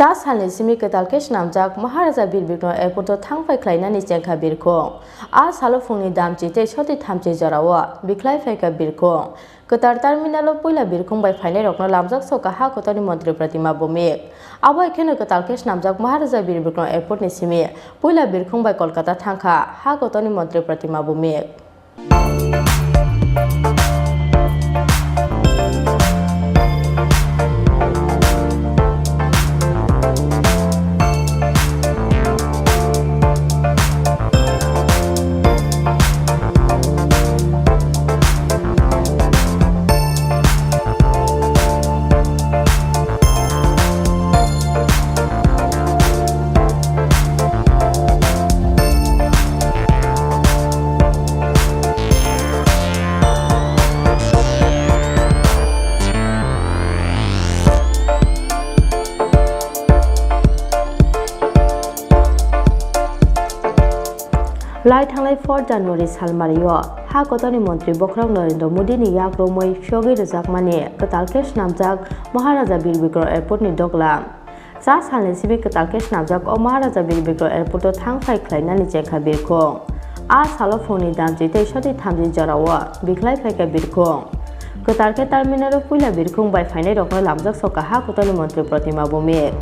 Chasalni Simi Kwtalkhe Swnamjak Maharaja Birbikram Airport Thangphai Khlainani Chengkha Birkhung a salofungni damchi te choti thamchi jarawa Birkhung Birkhung Kwtar terminal poila Birkhung bai phainai rokno lamjak soka ha kotani mantri pratima bomik abo ekhene Kwtalkhe Swnamjak Maharaja Birbikram Airport ni Simi poila Birkhung bai Kolkata thangkha ha kotani mantri pratima bomik Lai thanglai 4 January salmario ha kotani mantri Birkhung Narendra Modi ni yakromoi shogi rejakmani Kwtalkhe Swnamjak Maharaja Birbikram Airport ni doglam Chasalni Simi Kwtalkhe Swnamjak o Maharaja Birbikram Airport Thangphai Khlainani Chengkha Birkhung a salofungni damchi te choti thamji jarawa Birkhung Kwtalkhe terminal poila Birkhung bai phainai rokno lamjak soka ha kotani mantri pratima bomik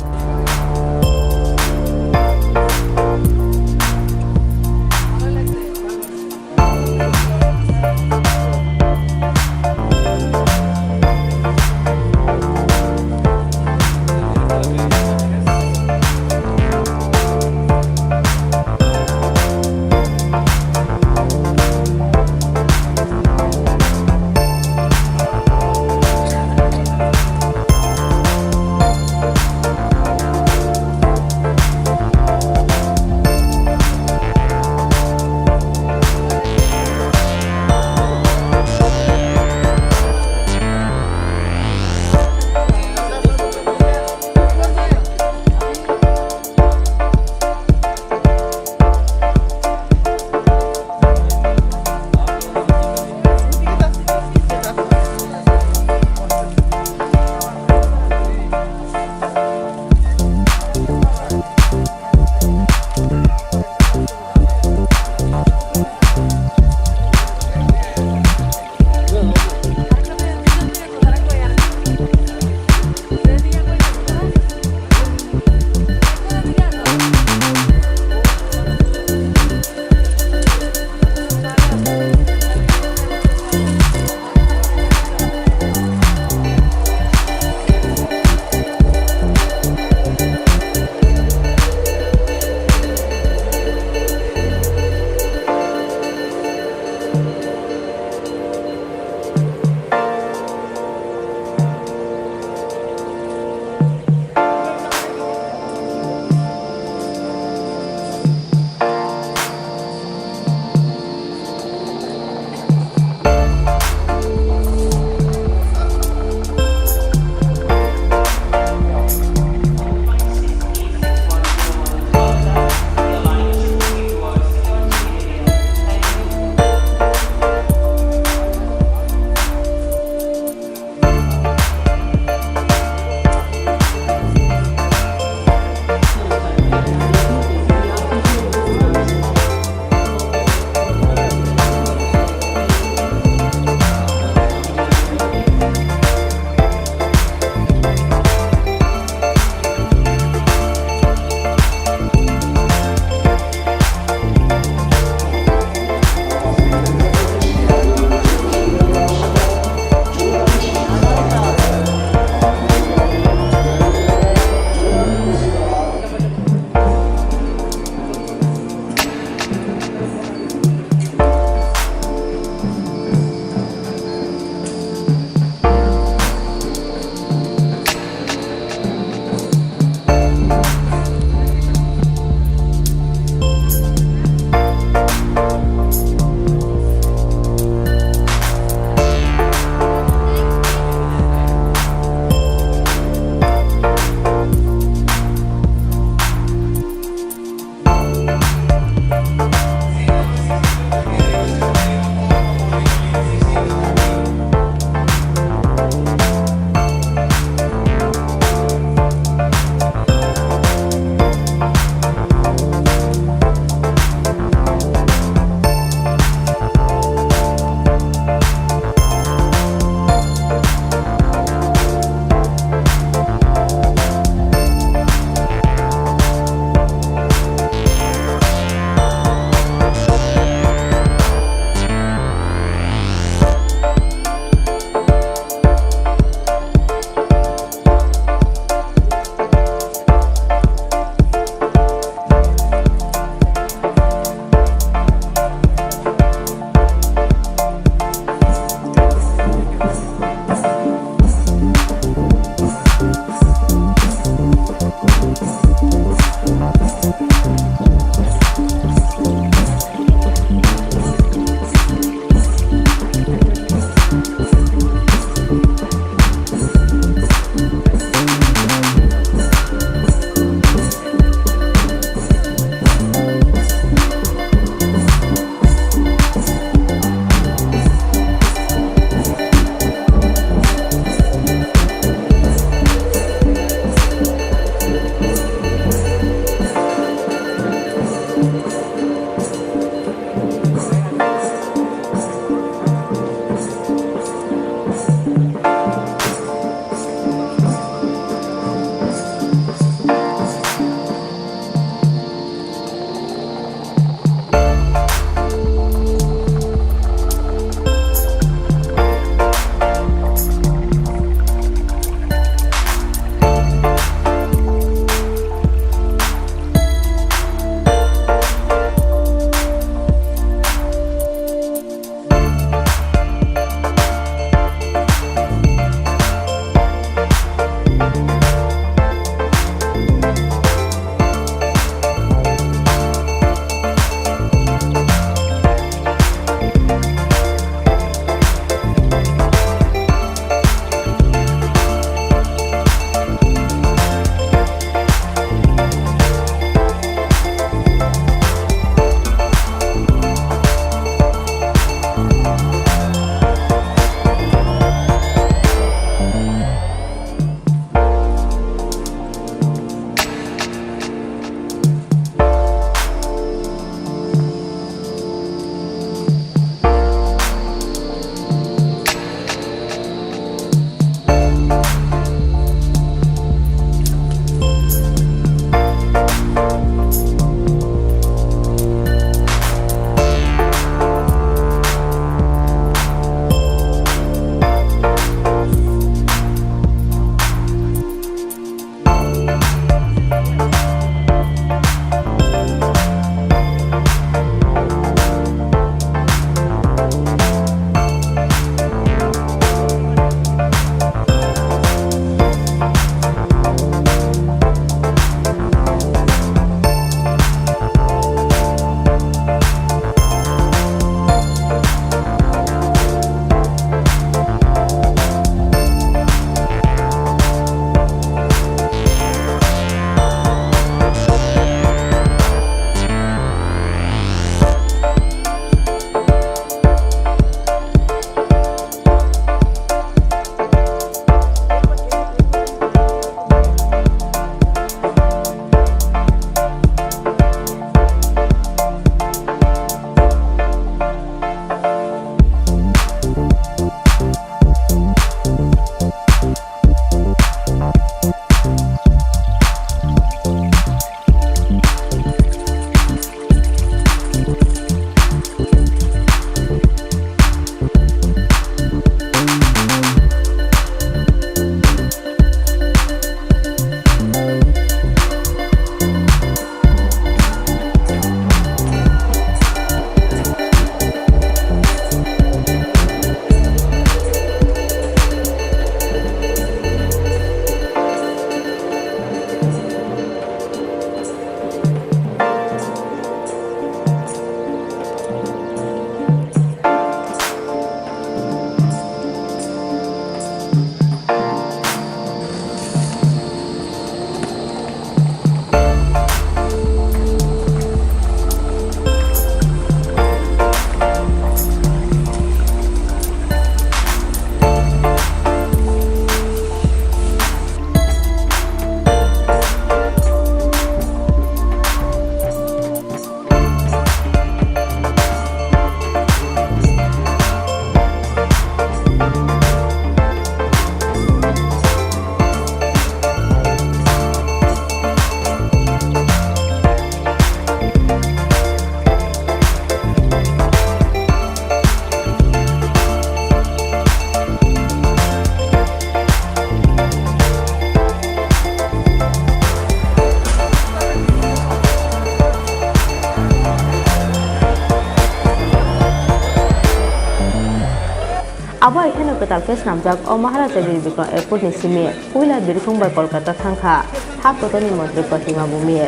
আবো এখানে Kwtalkhe Swnamjak O Maharaja Birbikram Airport ni Simi Puila Birkhung by Kolkata Thangphai ha kotoni মন্ত্রী প্রতিমা ভূমিয়ে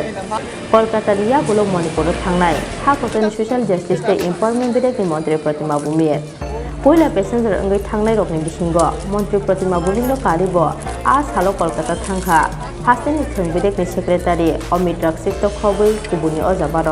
কলকাতা রিয়া গুলো মণিপুর থাংনাই ha kotoni social justice তে empowerment বিদেকনি মন্ত্রী Pratima ভূমিয়ে পুইলা passenger অঙ্গৈ থাংনাই রকনি বিসিঙ্গ মন্ত্রী প্রতিমা ভূমিন্দ কারিব আ সালো কলকাতা থাংখা হাস্তেনি থং বিদেকনি সেক্রেটারি অমিত রাকসিক তো খবই কুবুনি অজাবার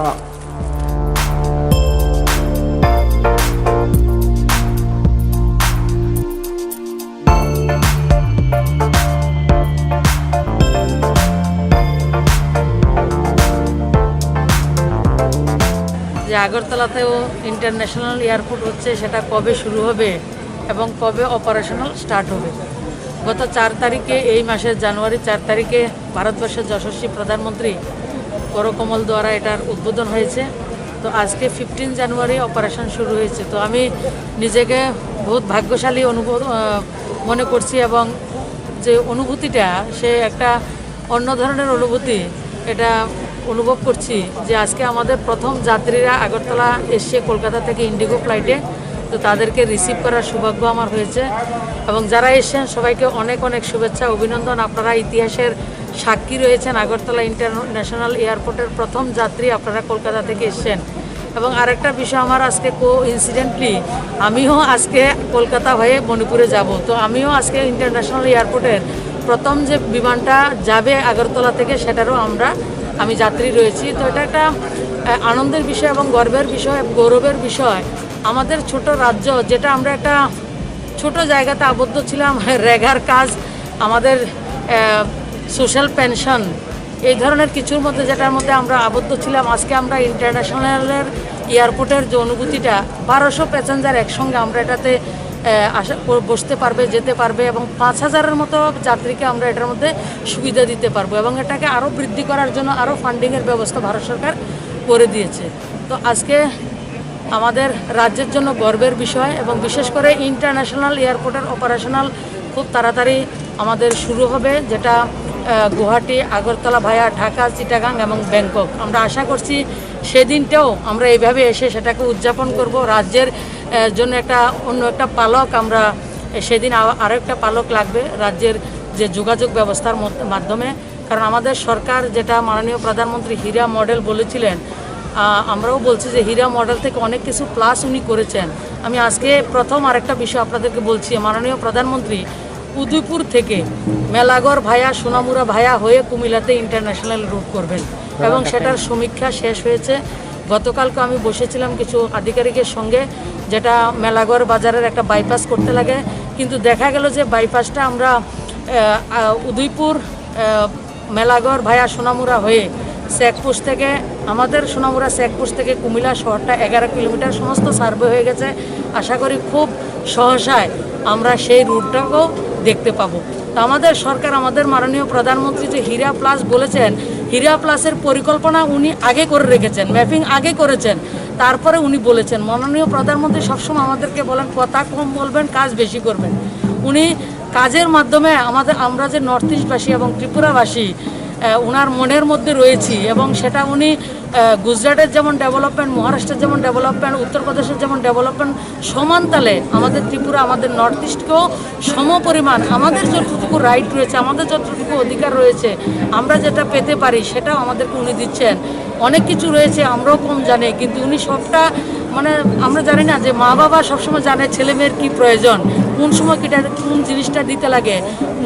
যে আগরতলাতেও ইন্টারন্যাশনাল এয়ারপোর্ট হচ্ছে সেটা কবে শুরু হবে এবং কবে অপারেশনাল স্টার্ট হবে। গত 4 তারিখে এই মাসের জানুয়ারি 4 তারিখে ভারতবর্ষের যশস্বী প্রধানমন্ত্রী করকমল দ্বারা এটার উদ্বোধন হয়েছে। তো আজকে 15 জানুয়ারি অপারেশন শুরু হয়েছে। তো আমি নিজেকে বহুত ভাগ্যশালী মনে করছি এবং যে অনুভূতিটা সে একটা অন্য ধরনের অনুভূতি এটা অনুভব করছি যে আজকে আমাদের প্রথম যাত্রীরা আগরতলা এসে কলকাতা থেকে ইন্ডিগো ফ্লাইটে, তো তাদেরকে রিসিভ করার সৌভাগ্য আমার হয়েছে এবং যারা এসেছেন সবাইকে অনেক অনেক শুভেচ্ছা অভিনন্দন। আপনারা ইতিহাসের সাক্ষী রয়েছেন, আগরতলা ইন্টারন্যাশনাল এয়ারপোর্টের প্রথম যাত্রী আপনারা কলকাতা থেকে এসেছেন। এবং আরেকটা বিষয় আমার আজকে ইনসিডেন্টলি আমিও আজকে কলকাতা হয়ে মণিপুরে যাব। তো আমিও আজকে ইন্টারন্যাশনাল এয়ারপোর্টের প্রথম যে বিমানটা যাবে আগরতলা থেকে সেটারও আমি যাত্রী রয়েছি। তো এটা একটা আনন্দের বিষয় এবং গর্বের বিষয়, গৌরবের বিষয়। আমাদের ছোট রাজ্য, যেটা আমরা একটা ছোট জায়গাতে আবদ্ধ ছিলাম, রেগার কাজ, আমাদের সোশ্যাল পেনশন, এই ধরনের কিছুর মধ্যে যেটার মধ্যে আমরা আবদ্ধ ছিলাম, আজকে আমরা ইন্টারন্যাশনালের এয়ারপোর্টের যে অনুভূতিটা 1200 প্যাসেঞ্জার একসঙ্গে আমরা এটাতে বসতে পারবে, যেতে পারবে এবং 5000-এর মতো যাত্রীকে আমরা এটার মধ্যে সুবিধা দিতে পারবো এবং এটাকে আরও বৃদ্ধি করার জন্য আরও ফান্ডিংয়ের ব্যবস্থা ভারত সরকার করে দিয়েছে। তো আজকে আমাদের রাজ্যের জন্য গর্বের বিষয় এবং বিশেষ করে ইন্টারন্যাশনাল এয়ারপোর্টের অপারেশনাল খুব তাড়াতাড়ি আমাদের শুরু হবে, যেটা গুয়াহাটি, আগরতলা ভায়া ঢাকা, চিটাগাং এবং ব্যাংকক। আমরা আশা করছি সেদিনটাও আমরা এইভাবে এসে সেটাকে উদযাপন করব। রাজ্যের জন্য অন্য একটা পালক আমরা সেদিন আরও একটা পালক লাগবে রাজ্যের যে যোগাযোগ ব্যবস্থার মাধ্যমে। কারণ আমাদের সরকার যেটা মাননীয় প্রধানমন্ত্রী হীরা মডেল বলেছিলেন, আমরাও বলছি যে হীরা মডেল থেকে অনেক কিছু প্লাস উনি করেছেন। আমি আজকে প্রথম আরেকটা বিষয় আপনাদেরকে বলছি, মাননীয় প্রধানমন্ত্রী উদয়পুর থেকে মেলাগড় ভায়া, সোনামুড়া ভায়া হয়ে কুমিল্লাতে ইন্টারন্যাশনাল রুট করবেন এবং সেটার সমীক্ষা শেষ হয়েছে। গতকালকে আমি বসেছিলাম কিছু আধিকারিকের সঙ্গে, যেটা মেলাগড় বাজারের একটা বাইপাস করতে লাগে, কিন্তু দেখা গেল যে বাইপাসটা আমরা উদয়পুর মেলাগড় ভায়া সোনামুড়া হয়ে চেকপোস্ট থেকে, আমাদের সোনামুড়া চেকপোস্ট থেকে কুমিল্লা শহরটা 11 কিলোমিটার সমস্ত সার্ভে হয়ে গেছে। আশা করি খুব সহসায় আমরা সেই রুটটাকেও দেখতে পাবো। তো আমাদের সরকার, আমাদের মাননীয় প্রধানমন্ত্রী যে হীরা প্লাস বলেছেন, হীরা প্লাসের পরিকল্পনা উনি আগে করে রেখেছেন, ম্যাপিং আগে করেছেন, তারপরে উনি বলেছেন। মাননীয় প্রধানমন্ত্রী সবসময় আমাদেরকে বলেন কথা কম বলবেন, কাজ বেশি করবেন। উনি কাজের মাধ্যমে আমরা যে নর্থ ইস্টবাসী এবং ত্রিপুরাবাসী ওনার মনের মধ্যে রয়েছি এবং সেটা উনি গুজরাটের যেমন ডেভেলপমেন্ট, মহারাষ্ট্রের যেমন ডেভেলপমেন্ট, উত্তরপ্রদেশের যেমন ডেভেলপমেন্ট, সমান তালে আমাদের ত্রিপুরা, আমাদের নর্থ ইস্টকেও সমপরিমাণ আমাদের যতটুকু রাইট রয়েছে, আমাদের যতটুকু অধিকার রয়েছে, আমরা যেটা পেতে পারি সেটাও আমাদেরকে উনি দিচ্ছেন। অনেক কিছু রয়েছে আমরাও কম জানি, কিন্তু উনি সবটা আমরা জানি না যে মা বাবা সবসময় জানে ছেলে মেয়ের কী প্রয়োজন, কোন সময় কোন জিনিসটা দিতে লাগে।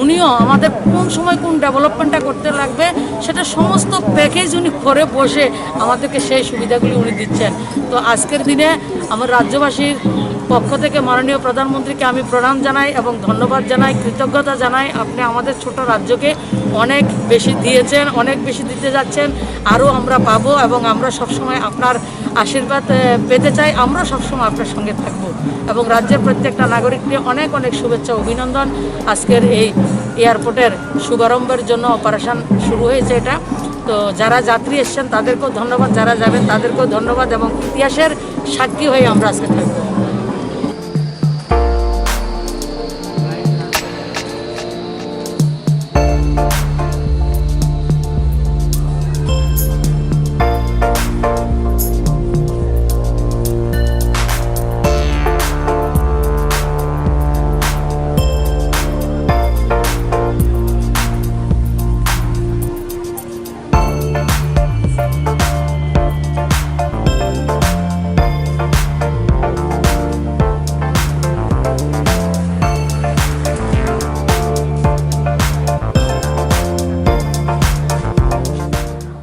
উনিও আমাদের কোন সময় কোন ডেভেলপমেন্টটা করতে লাগবে সেটা সমস্ত প্যাকেজ উনি করে বসে আমাদেরকে সেই সুবিধাগুলি উনি দিচ্ছেন। তো আজকের দিনে আমার রাজ্যবাসীর পক্ষ থেকে মাননীয় প্রধানমন্ত্রীকে আমি প্রণাম জানাই এবং ধন্যবাদ জানাই, কৃতজ্ঞতা জানাই। আপনি আমাদের ছোট রাজ্যকে অনেক বেশি দিয়েছেন, অনেক বেশি দিতে যাচ্ছেন, আরও আমরা পাবো এবং আমরা সবসময় আপনার আশীর্বাদ পেতে চাই। আমরা সবসময় আপনার সঙ্গে থাকব এবং রাজ্যের প্রত্যেকটা নাগরিককে অনেক অনেক শুভেচ্ছা অভিনন্দন। আজকের এই এয়ারপোর্টের শুভারম্ভের জন্য অপারেশন শুরু হয়েছে এটা। তো যারা যাত্রী এসছেন তাদেরকেও ধন্যবাদ, যারা যাবেন তাদেরকেও ধন্যবাদ এবং ইতিহাসের সাক্ষী হয়ে আমরা আজকে থাকবো।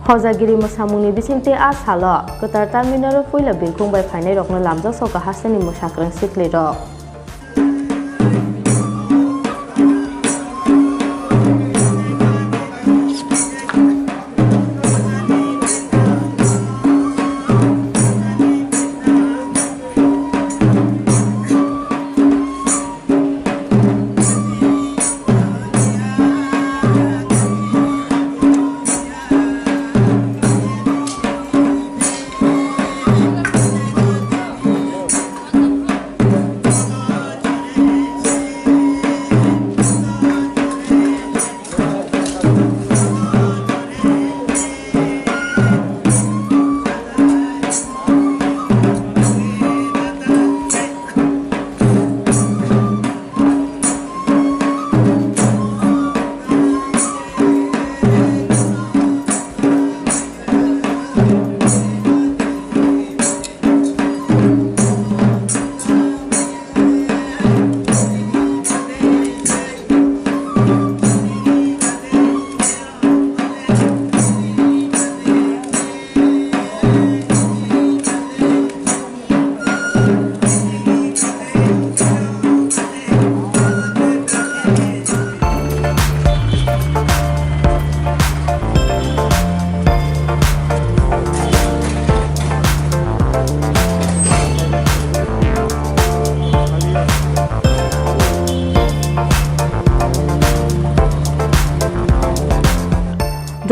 Hojagiri mosamungni bisingte a salo Kwtar terminal puila Birkhung bai phainai rokno lamjak soka hastani mosakrang sikli rok.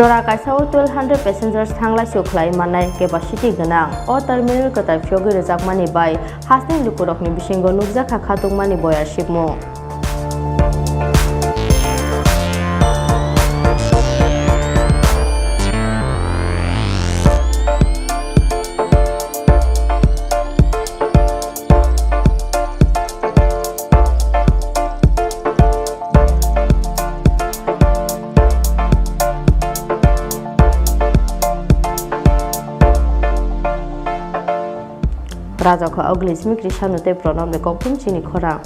Jora kaisa 1200 passengers thanglai suklai manai capacity ganang o terminal Kwtar phyogi rejakmani bai hasni lukurokni bisingo nukjaka khatungmani boyar shipmo. Raja ko agli Simi Krishanute pranam de koktum chini khora.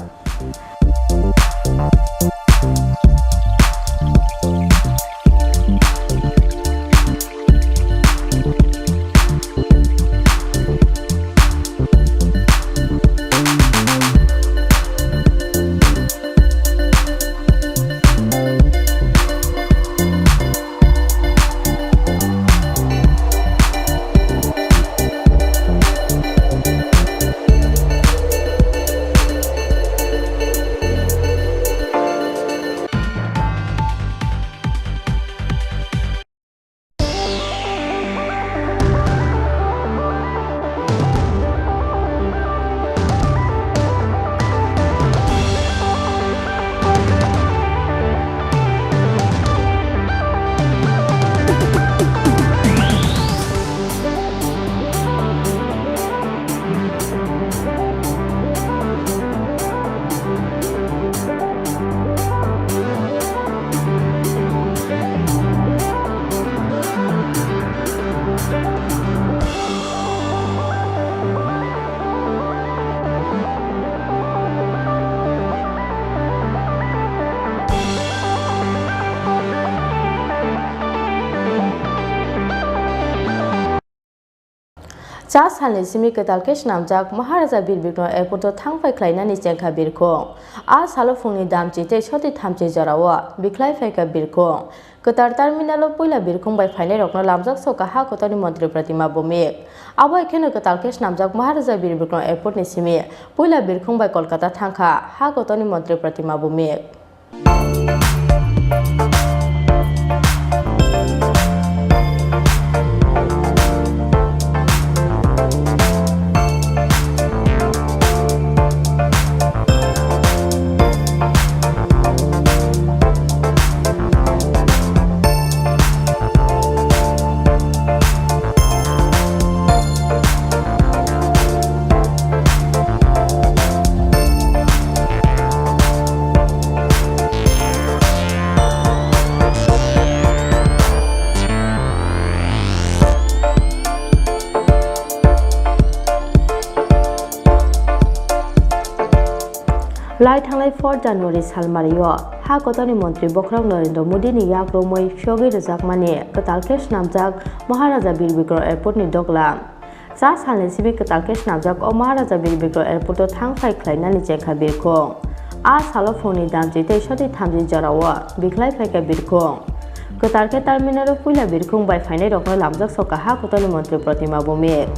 Chasalni Simi Kwtalkhe Swnamjak Maharaja Birbikram airport Thangphai Khlainani Chengkha Birkhung a salofungni damchi tei soti thamchi jorao Bikhlai ka Birkhung Kwtar terminal puila Birkhung bai phainai rokno lamjak soka ha kotani mantri pratima bomik abo ekheno Kwtalkhe Swnamjak Maharaja Birbikram airport ni Simi puila Birkhung bai Kolkata thangkha ha kotani mantri pratima bomik. Lai thanglai 4 January salmario ha kotoni Montri Bokrang Narendra Modi ni yakromoi shogi rejakmani Kwtalkhe Swnamjak Maharaja Birbikram Airport ni doglam. Chasalni Simi Kwtalkhe Swnamjak o Maharaja Birbikram Airport o Thangphai Khlainani Chengkha Birkhung. A salofoni damji tei shoti thamji jarawa biklai phaika Birkhung. Kwtalkhe terminal o puila Birkhung bai phainai rokno lamjak soka ha kotoni Montri Pratima Bhumik.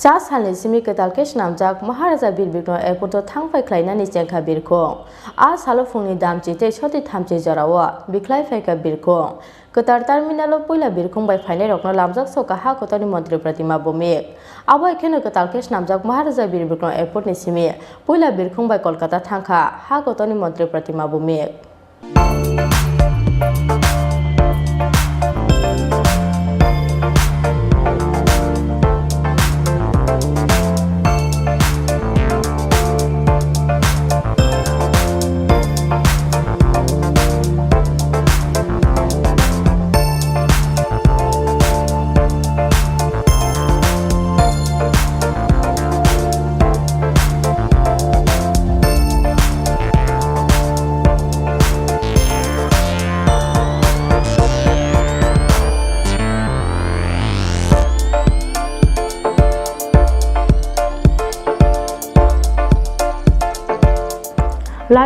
Chasalni Simi Kwtalkhe Swnamjak Maharaja Birbikram Airport Thangphai Khlainani Chengkha Birkhung Salofungni damchite choti thamchi jarawa Khlainani Birkhung Kwtar terminal poila Birkhung by final rokno lamjak soka ha kotani mantri pratima bomik abo ekheno Kwtalkhe Swnamjak Maharaja Birbikram Airport ni Simi poila Birkhung by Kolkata Chengkha ha kotani mantri pratima bomik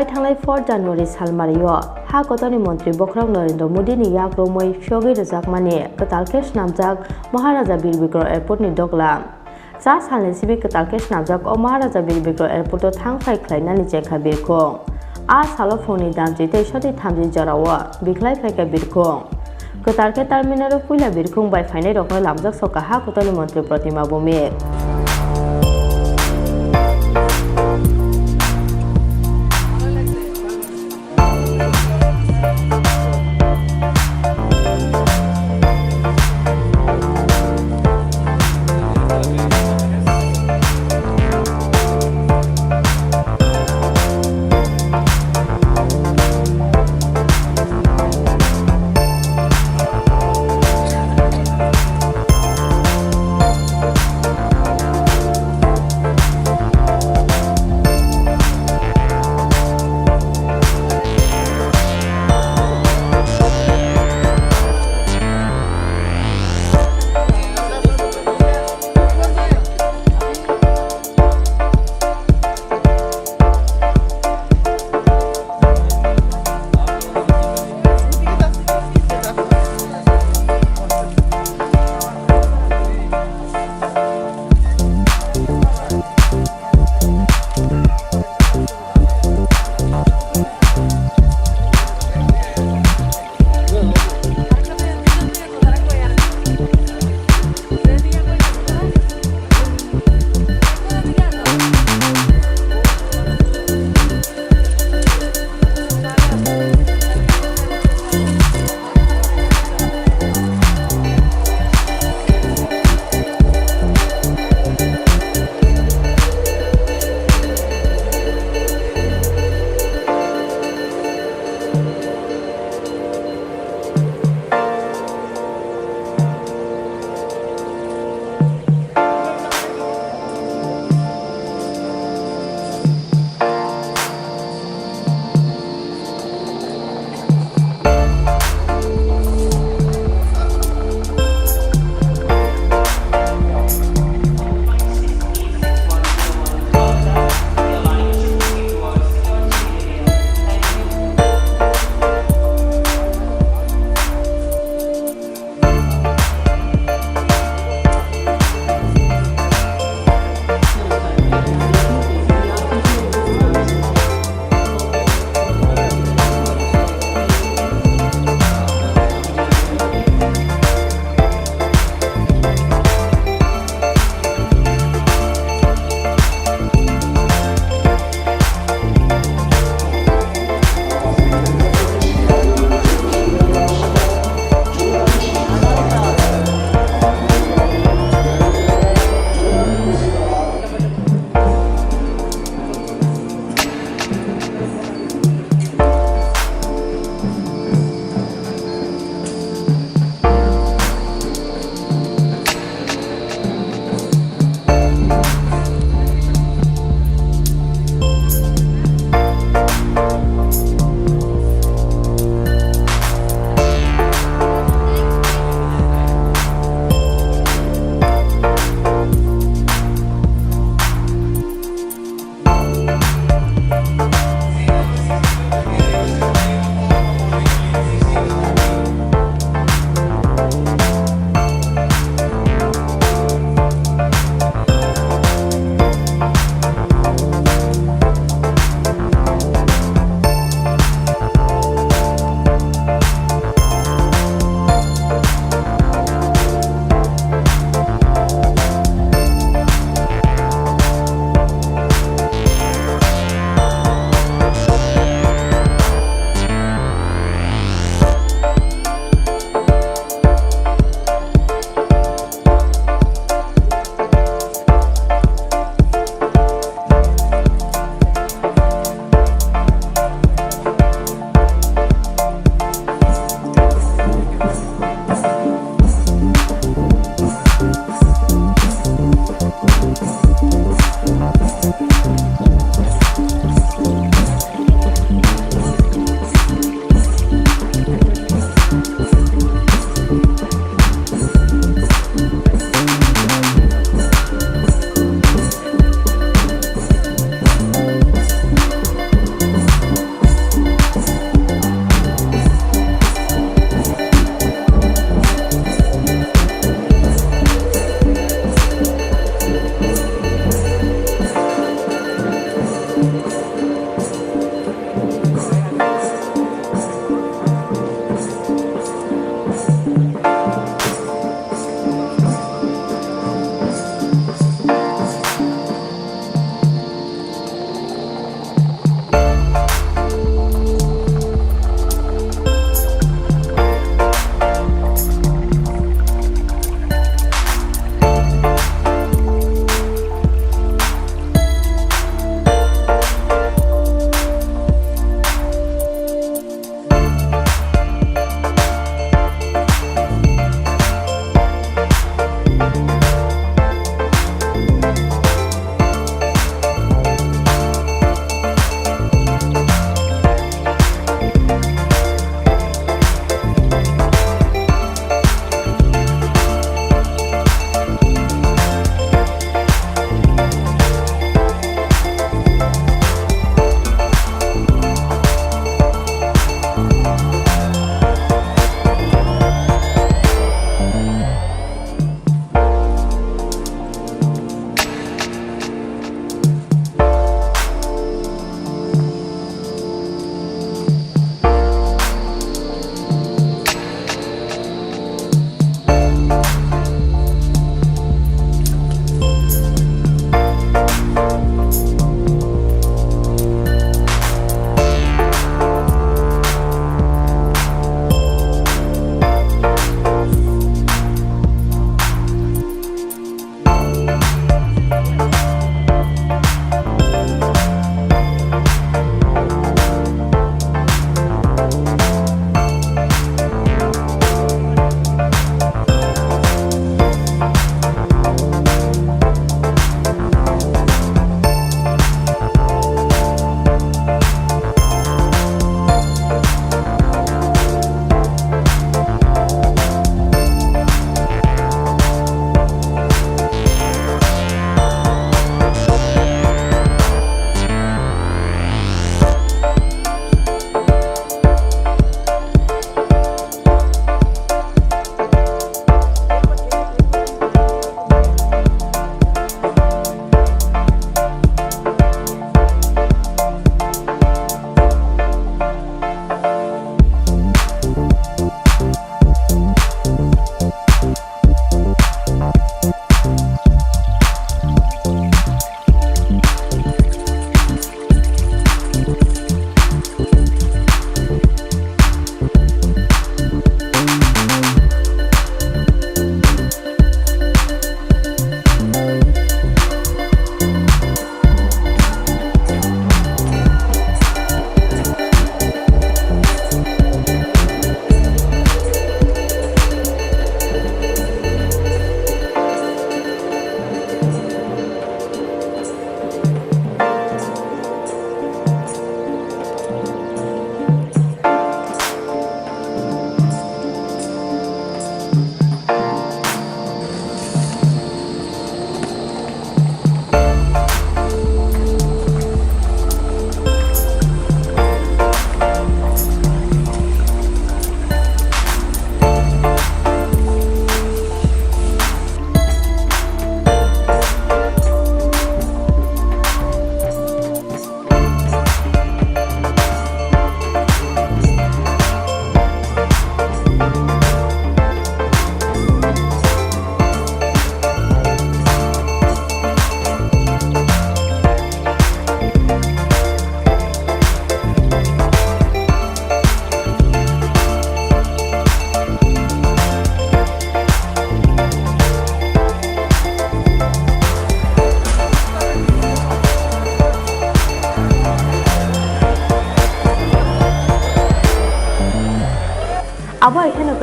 Thanglai 4 January salmario ha kotani mantri Birkhung Narendra Modi ni yakromoi shogi rajak mani Kwtalkhe Swnamjak Maharaja Birbikram Airport ni doglam Chasalni Simi Kwtalkhe Swnamjak o Maharaja Birbikram Airport Thangphai Khlainani Chengkha Birkhung salofungni damchite choti thamji jarawa Khlainani Birkhung Kwtalkhe terminal poila Birkhung by final rokno lamjak soka ha kotani mantri pratima bomik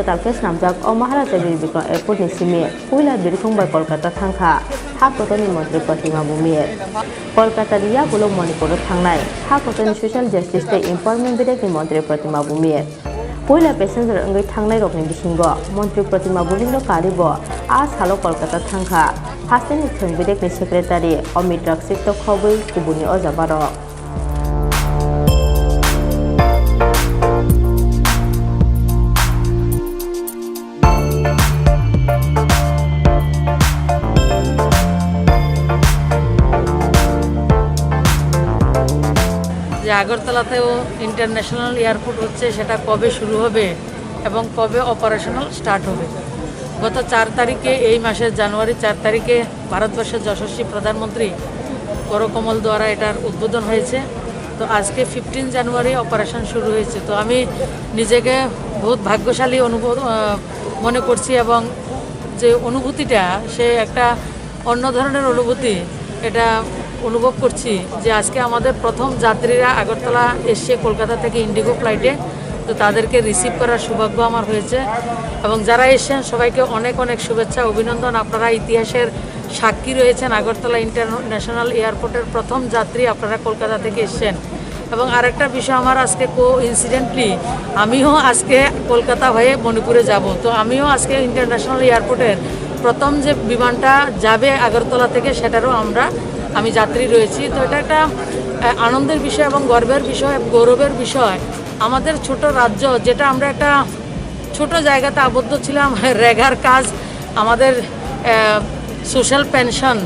Kwtalkhe Swnamjak o Maharaja Birbikram Airport ni Simi Puila Birkhung by Kolkata Thangphai ha kotoni Mantri Pratima Bumi Kolkata riya gulo Manipur thangnai ha kotoni Social Justice te Empowerment Bidek ni Mantri Pratima Bumi Puila passenger angai thangnai rokni bisingo Mantri Pratima Bumi no karibo a salo Kolkata Thangphai Hasteni Thang Bidek ni Secretary Amit Raksik to khobui kubuni o jabaro যে আগরতলাতেও international airport হচ্ছে সেটা কবে শুরু হবে এবং কবে operational start হবে। গত 4 তারিখে এই মাসের জানুয়ারি 4 তারিখে ভারতবর্ষের যশস্বী প্রধানমন্ত্রী করকমল দ্বারা এটার উদ্বোধন হয়েছে। তো আজকে 15 জানুয়ারি অপারেশন শুরু হয়েছে। তো আমি নিজেকে বহুত ভাগ্যশালী মনে করছি এবং যে অনুভূতিটা সে একটা অন্য ধরনের অনুভূতি এটা অনুভব করছি যে আজকে আমাদের প্রথম যাত্রীরা আগরতলা এসে কলকাতা থেকে ইন্ডিগো ফ্লাইটে তো তাদেরকে রিসিভ করার সৌভাগ্য আমার হয়েছে এবং যারা এসেছেন সবাইকে অনেক অনেক শুভেচ্ছা অভিনন্দন। আপনারা ইতিহাসের সাক্ষী রয়েছেন। আগরতলা ইন্টারন্যাশনাল এয়ারপোর্টের প্রথম যাত্রী আপনারা কলকাতা থেকে এসেছেন। এবং আরেকটা বিষয় আমার আজকে ইনসিডেন্টলি আমিও আজকে কলকাতা হয়ে মণিপুরে যাব। তো আমিও আজকে ইন্টারন্যাশনাল এয়ারপোর্টের প্রথম যে বিমানটা যাবে আগরতলা থেকে সেটারও আমি যাত্রী রয়েছি। তো এটা একটা আনন্দের বিষয় এবং গর্বের বিষয় গৌরবের বিষয়। আমাদের ছোট রাজ্য যেটা আমরা একটা ছোট জায়গাতে আবদ্ধ ছিলাম, রেগার কাজ, আমাদের সোশ্যাল পেনশন,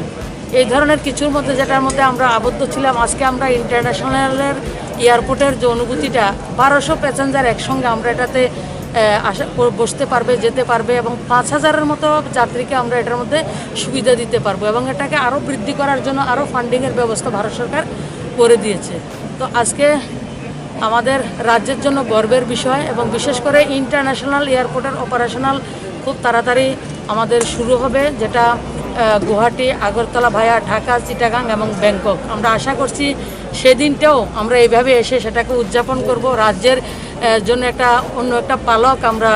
এই ধরনের কিছুর মধ্যে যেটার মধ্যে আমরা আবদ্ধ ছিলাম, আজকে আমরা ইন্টারন্যাশনালের এয়ারপোর্টের যে অনুভূতিটা 1200 প্যাসেঞ্জার একসঙ্গে আমরা এটাতে বসতে পারবে, যেতে পারবে এবং 5000-এর মতো যাত্রীকে আমরা এটার মধ্যে সুবিধা দিতে পারবো এবং এটাকে আরও বৃদ্ধি করার জন্য আরও ফান্ডিংয়ের ব্যবস্থা ভারত সরকার করে দিয়েছে। তো আজকে আমাদের রাজ্যের জন্য গর্বের বিষয় এবং বিশেষ করে ইন্টারন্যাশনাল এয়ারপোর্টের অপারেশনাল খুব তাড়াতাড়ি আমাদের শুরু হবে, যেটা গুয়াহাটি, আগরতলা ভায়া ঢাকা, চিটাগাং এবং ব্যাংকক। আমরা আশা করছি সেদিনটাও আমরা এইভাবে এসে সেটাকে উদযাপন করব। রাজ্যের জন্য অন্য একটা পালক আমরা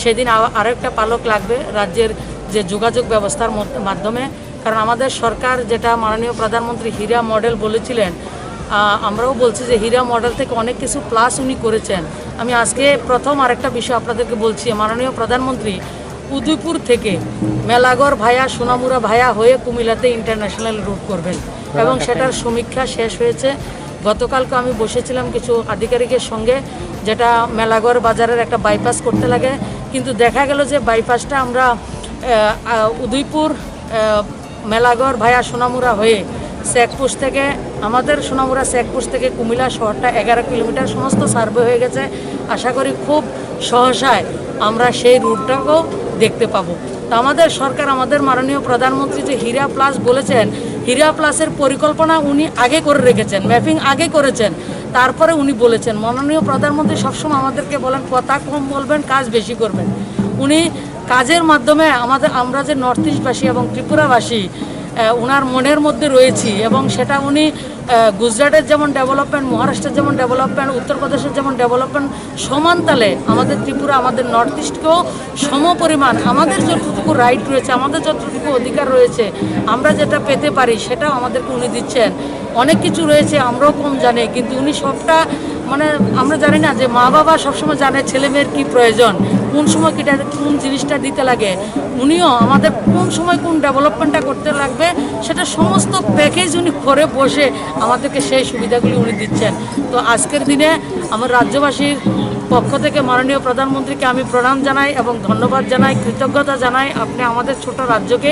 সেদিন আরও একটা পালক লাগবে রাজ্যের যে যোগাযোগ ব্যবস্থার মাধ্যমে। কারণ আমাদের সরকার যেটা মাননীয় প্রধানমন্ত্রী হীরা মডেল বলেছিলেন, আমরাও বলছি যে হীরা মডেল থেকে অনেক কিছু প্লাস উনি করেছেন। আমি আজকে প্রথম আরেকটা বিষয় আপনাদেরকে বলছি, মাননীয় প্রধানমন্ত্রী উদয়পুর থেকে মেলাগড় ভায়া সোনামুড়া ভায়া হয়ে কুমিল্লাতে ইন্টারন্যাশনাল রুট করবেন এবং সেটার সমীক্ষা শেষ হয়েছে। গতকালকে আমি বসেছিলাম কিছু আধিকারিকের সঙ্গে, যেটা মেলাগড় বাজারের একটা বাইপাস করতে লাগে, কিন্তু দেখা গেল যে বাইপাসটা আমরা উদয়পুর মেলাগড় ভায়া সোনামুড়া হয়ে চেকপোস্ট থেকে আমাদের সোনামুড়া চেকপোস্ট থেকে কুমিল্লা শহরটা 11 কিলোমিটার সমস্ত সার্ভে হয়ে গেছে। আশা করি খুব সহসায় আমরা সেই রুটটাকেও দেখতে পাবো। তো আমাদের সরকার, আমাদের মাননীয় প্রধানমন্ত্রী যে হীরা প্লাস বলেছেন, হীরা প্লাসের পরিকল্পনা উনি আগে করে রেখেছেন, ম্যাপিং আগে করেছেন, তারপরে উনি বলেছেন। মাননীয় প্রধানমন্ত্রী সবসময় আমাদেরকে বলেন কথা কম বলবেন, কাজ বেশি করবেন। উনি কাজের মাধ্যমে আমরা যে নর্থ ইস্টবাসী এবং ত্রিপুরাবাসী ওনার মনের মধ্যে রয়েছি এবং সেটা উনি গুজরাটের যেমন ডেভেলপমেন্ট, মহারাষ্ট্রের যেমন ডেভেলপমেন্ট, উত্তরপ্রদেশের যেমন ডেভেলপমেন্ট, সমান তালে আমাদের ত্রিপুরা, আমাদের নর্থ ইস্টকেও সমপরিমাণ আমাদের যতটুকু রাইট রয়েছে, আমাদের যতটুকু অধিকার রয়েছে, আমরা যেটা পেতে পারি সেটাও আমাদেরকে উনি দিচ্ছেন। অনেক কিছু রয়েছে আমরাও কম জানি, কিন্তু উনি সবটা আমরা জানি না যে মা বাবা সবসময় জানে ছেলে মেয়ের কী প্রয়োজন, কোন সময় কোন জিনিসটা দিতে লাগে। উনিও আমাদের কোন সময় কোন ডেভেলপমেন্টটা করতে লাগবে সেটা সমস্ত প্যাকেজ উনি করে বসে আমাদেরকে সেই সুবিধাগুলি উনি দিচ্ছেন। তো আজকের দিনে আমার রাজ্যবাসীর পক্ষ থেকে মাননীয় প্রধানমন্ত্রীকে আমি প্রণাম জানাই এবং ধন্যবাদ জানাই, কৃতজ্ঞতা জানাই। আপনি আমাদের ছোট রাজ্যকে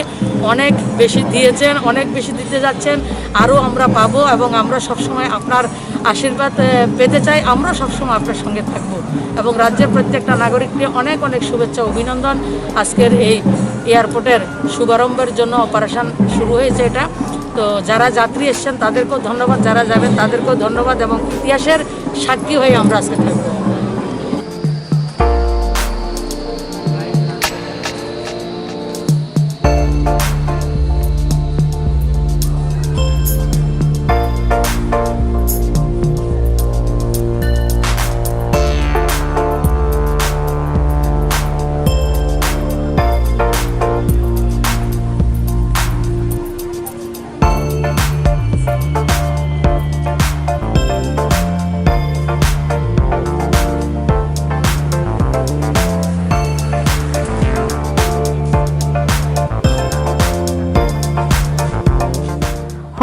অনেক বেশি দিয়েছেন, অনেক বেশি দিতে যাচ্ছেন, আরও আমরা পাবো এবং আমরা সবসময় আপনার আশীর্বাদ পেতে চাই। আমরা সবসময় আপনার সঙ্গে থাকবো এবং রাজ্যের প্রত্যেকটা নাগরিককে অনেক অনেক শুভেচ্ছা অভিনন্দন। আজকের এই এয়ারপোর্টের শুভারম্ভের জন্য অপারেশন শুরু হয়েছে এটা। তো যারা যাত্রী এসছেন তাদেরকেও ধন্যবাদ, যারা যাবেন তাদেরকেও ধন্যবাদ এবং ইতিহাসের সাক্ষী হয়ে আমরা আজকে থাকবো।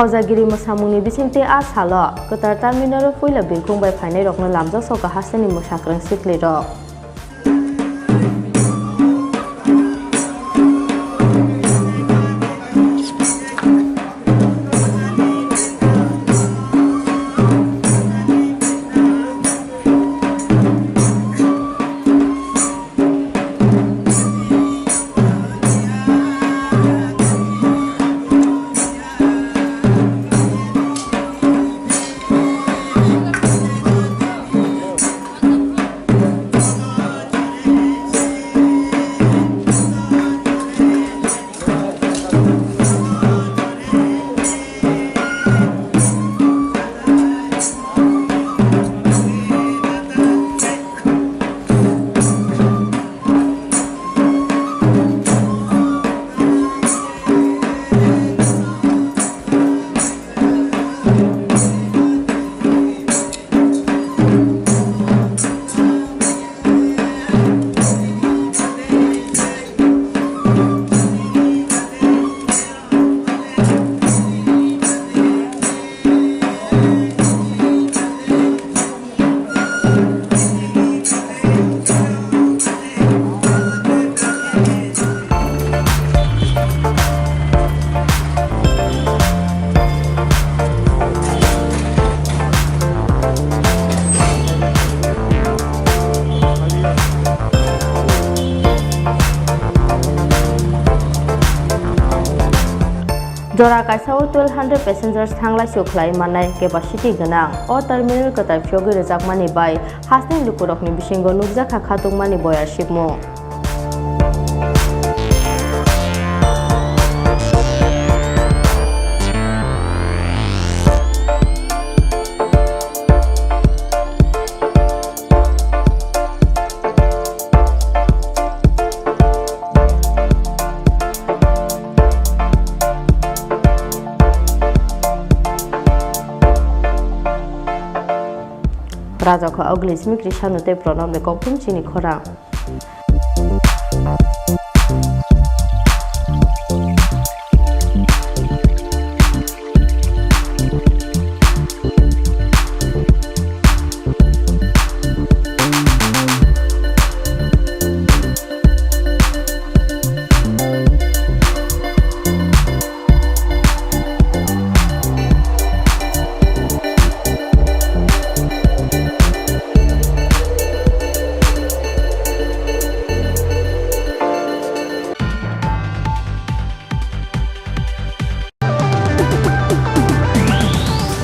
Hojagiri mosamungni bisingte a salo Kwtar terminal puila Birkhung bai phainai rokno lamjak soka hasteni mosakrang sikli rok. Jora kaisao 1200 passengers thanglai suklai manai capacity ganang o terminal katai phyogi rejakmani bai hasni lukurokni bisingo nukjak khatungmani boyar shipmo. Raja ko agli Simi Krishnanote pranam ne kopum chini khora.